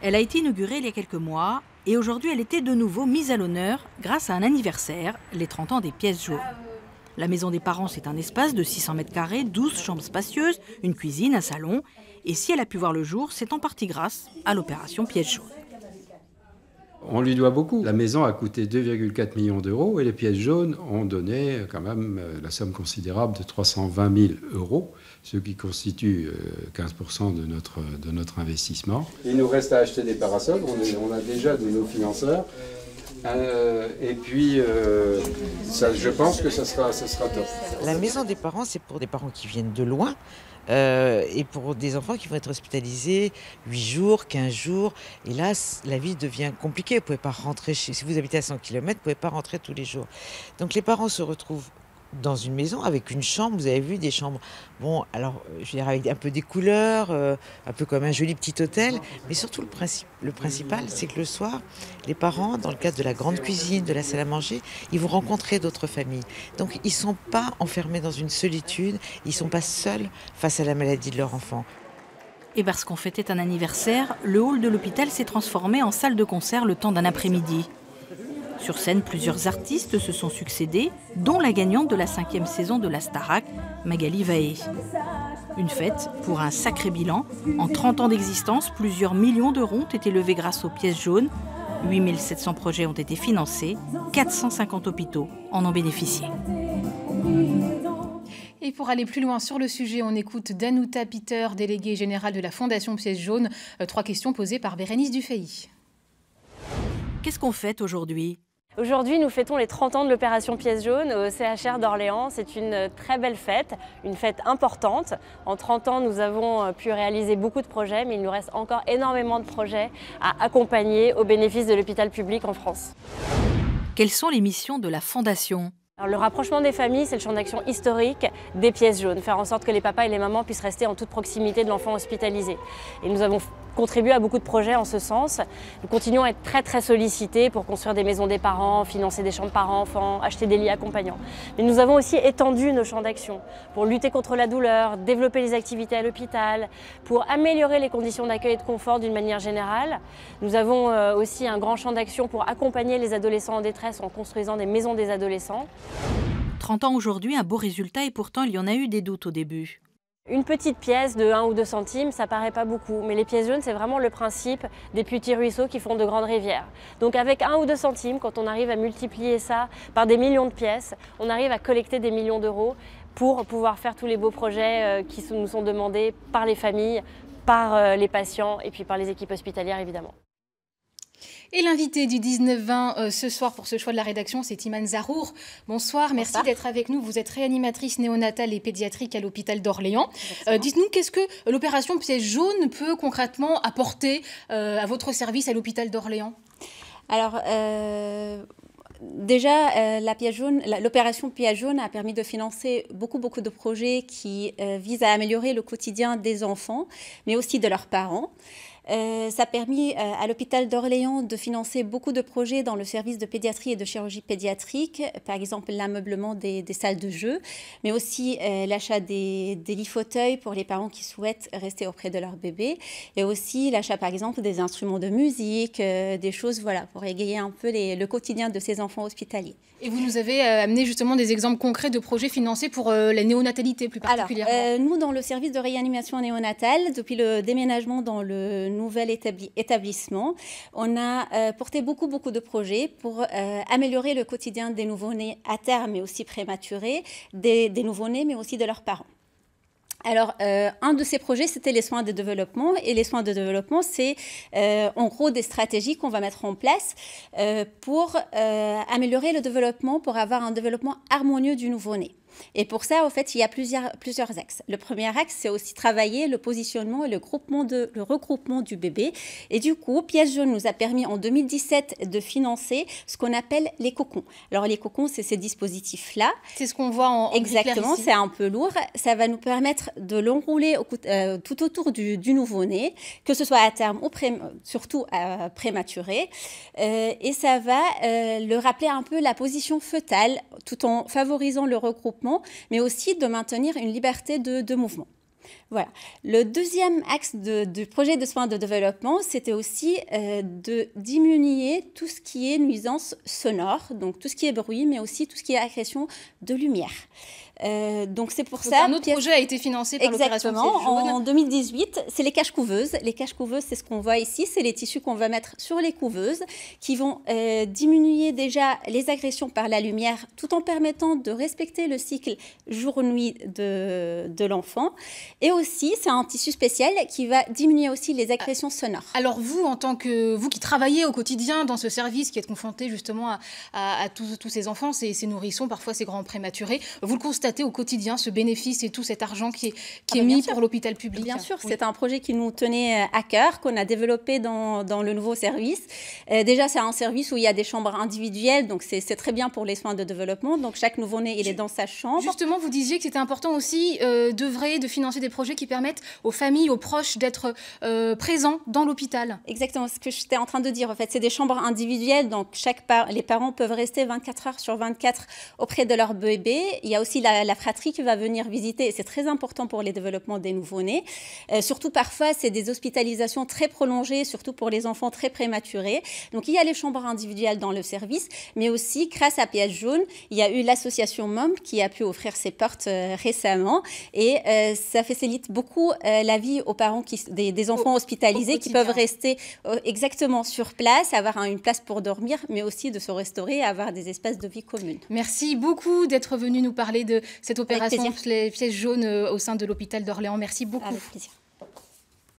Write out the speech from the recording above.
Elle a été inaugurée il y a quelques mois et aujourd'hui elle était de nouveau mise à l'honneur grâce à un anniversaire, les 30 ans des pièces jaunes. La maison des parents, c'est un espace de 600 mètres carrés, 12 chambres spacieuses, une cuisine, un salon. Et si elle a pu voir le jour, c'est en partie grâce à l'opération Pièces jaunes. On lui doit beaucoup. La maison a coûté 2,4 millions d'euros et les pièces jaunes ont donné quand même la somme considérable de 320 000 euros, ce qui constitue 15% de notre investissement. Il nous reste à acheter des parasols, on a déjà de nos financeurs. Et puis, je pense que ça sera top. La maison des parents, c'est pour des parents qui viennent de loin et pour des enfants qui vont être hospitalisés 8 jours, 15 jours. Et là, la vie devient compliquée. Vous ne pouvez pas rentrer si vous habitez à 100 km, vous ne pouvez pas rentrer tous les jours. Donc les parents se retrouvent dans une maison avec une chambre, vous avez vu des chambres, bon alors je veux dire avec un peu des couleurs, un peu comme un joli petit hôtel, mais surtout le principal c'est que le soir, les parents dans le cadre de la grande cuisine, de la salle à manger, ils vont rencontrer d'autres familles. Donc ils ne sont pas enfermés dans une solitude, ils ne sont pas seuls face à la maladie de leur enfant. Et parce qu'on fêtait un anniversaire, le hall de l'hôpital s'est transformé en salle de concert le temps d'un après-midi. Sur scène, plusieurs artistes se sont succédés, dont la gagnante de la 5e saison de la Starac, Magali Vahé. Une fête pour un sacré bilan. En 30 ans d'existence, plusieurs millions d'euros ont été levés grâce aux pièces jaunes. 8 700 projets ont été financés, 450 hôpitaux en ont bénéficié. Et pour aller plus loin sur le sujet, on écoute Danuta Peter, déléguée générale de la Fondation Pièces jaunes. 3 questions posées par Bérénice Dufay. Qu'est-ce qu'on fête aujourd'hui ? Aujourd'hui, nous fêtons les 30 ans de l'opération Pièces jaunes au CHR d'Orléans. C'est une très belle fête, une fête importante. En 30 ans, nous avons pu réaliser beaucoup de projets, mais il nous reste encore énormément de projets à accompagner au bénéfice de l'hôpital public en France. Quelles sont les missions de la Fondation ? Alors, le rapprochement des familles, c'est le champ d'action historique des pièces jaunes. Faire en sorte que les papas et les mamans puissent rester en toute proximité de l'enfant hospitalisé. Et nous avons contribué à beaucoup de projets en ce sens. Nous continuons à être très sollicités pour construire des maisons des parents, financer des chambres parents-enfants, acheter des lits accompagnants. Mais nous avons aussi étendu nos champs d'action pour lutter contre la douleur, développer les activités à l'hôpital, pour améliorer les conditions d'accueil et de confort d'une manière générale. Nous avons aussi un grand champ d'action pour accompagner les adolescents en détresse en construisant des maisons des adolescents. 30 ans aujourd'hui, un beau résultat et pourtant il y en a eu des doutes au début. Une petite pièce de 1 ou 2 centimes, ça paraît pas beaucoup, mais les pièces jaunes, c'est vraiment le principe des petits ruisseaux qui font de grandes rivières. Donc avec 1 ou 2 centimes, quand on arrive à multiplier ça par des millions de pièces, on arrive à collecter des millions d'euros pour pouvoir faire tous les beaux projets qui nous sont demandés par les familles, par les patients et puis par les équipes hospitalières évidemment. Et l'invité du 19-20 ce soir pour ce choix de la rédaction, c'est Iman Zarour. Bonsoir, merci d'être avec nous. Vous êtes réanimatrice néonatale et pédiatrique à l'hôpital d'Orléans. Dites-nous, qu'est-ce que l'opération Pièces jaunes peut concrètement apporter à votre service à l'hôpital d'Orléans ? Alors, déjà, l'opération Pièces jaunes a permis de financer beaucoup de projets qui visent à améliorer le quotidien des enfants, mais aussi de leurs parents. Ça a permis à l'hôpital d'Orléans de financer beaucoup de projets dans le service de pédiatrie et de chirurgie pédiatrique, par exemple l'ameublement des salles de jeu, mais aussi l'achat des lits fauteuils pour les parents qui souhaitent rester auprès de leur bébé, et aussi l'achat par exemple des instruments de musique, des choses pour égayer un peu le quotidien de ces enfants hospitaliers. Et vous nous avez amené justement des exemples concrets de projets financés pour la néonatalité plus particulièrement. Alors, nous, dans le service de réanimation néonatale, depuis le déménagement dans le nouvel établissement, on a porté beaucoup de projets pour améliorer le quotidien des nouveau-nés à terme, mais aussi prématurés, des nouveau-nés, mais aussi de leurs parents. Alors, un de ces projets, c'était les soins de développement. Et les soins de développement, c'est en gros des stratégies qu'on va mettre en place pour améliorer le développement, pour avoir un développement harmonieux du nouveau-né. Et pour ça, en fait, il y a plusieurs axes. Le premier axe, c'est aussi travailler le positionnement et le regroupement du bébé. Et du coup, Pièces jaunes nous a permis en 2017 de financer ce qu'on appelle les cocons. Alors, les cocons, c'est ces dispositifs-là. C'est ce qu'on voit en Exactement, c'est un peu lourd. Ça va nous permettre de l'enrouler tout autour du nouveau-né, que ce soit à terme ou surtout prématuré. Et ça va le rappeler un peu la position fœtale, tout en favorisant le regroupement, mais aussi de maintenir une liberté de mouvement. Voilà. Le deuxième axe du projet de soins de développement, c'était aussi de diminuer tout ce qui est nuisance sonore, donc tout ce qui est bruit, mais aussi tout ce qui est agression de lumière. Donc c'est pour ça... Un autre projet a été financé par l'opération Pièce jaune. En 2018, c'est les cages couveuses. Les cages couveuses, c'est ce qu'on voit ici, c'est les tissus qu'on va mettre sur les couveuses qui vont diminuer déjà les agressions par la lumière tout en permettant de respecter le cycle jour-nuit de l'enfant. Et aussi, c'est un tissu spécial qui va diminuer aussi les agressions sonores. Alors vous, en tant que vous qui travaillez au quotidien dans ce service, qui êtes confronté justement à tous ces enfants, ces nourrissons, parfois ces grands prématurés, vous le constatez au quotidien, ce bénéfice et tout cet argent qui est mis pour l'hôpital public? Bien sûr, c'est un projet qui nous tenait à cœur, qu'on a développé dans le nouveau service. Déjà, c'est un service où il y a des chambres individuelles, donc c'est très bien pour les soins de développement. Donc chaque nouveau-né, il est dans sa chambre. Justement, vous disiez que c'était important aussi d'œuvrer, de financer des projets qui permettent aux familles, aux proches d'être présents dans l'hôpital. Exactement, ce que j'étais en train de dire. En fait, c'est des chambres individuelles, donc les parents peuvent rester 24 heures sur 24 auprès de leur bébé. Il y a aussi la fratrie qui va venir visiter, et c'est très important pour les développements des nouveau-nés. Surtout, parfois, c'est des hospitalisations très prolongées, surtout pour les enfants très prématurés. Donc, il y a les chambres individuelles dans le service, mais aussi, grâce à Pièce jaune, il y a eu l'association MOM qui a pu offrir ses portes récemment, et ça facilite beaucoup la vie aux parents des enfants hospitalisés qui peuvent rester exactement sur place, avoir une place pour dormir, mais aussi de se restaurer et avoir des espaces de vie communs. Merci beaucoup d'être venu nous parler de cette opération Pièce jaune au sein de l'hôpital d'Orléans. Merci beaucoup. Avec plaisir.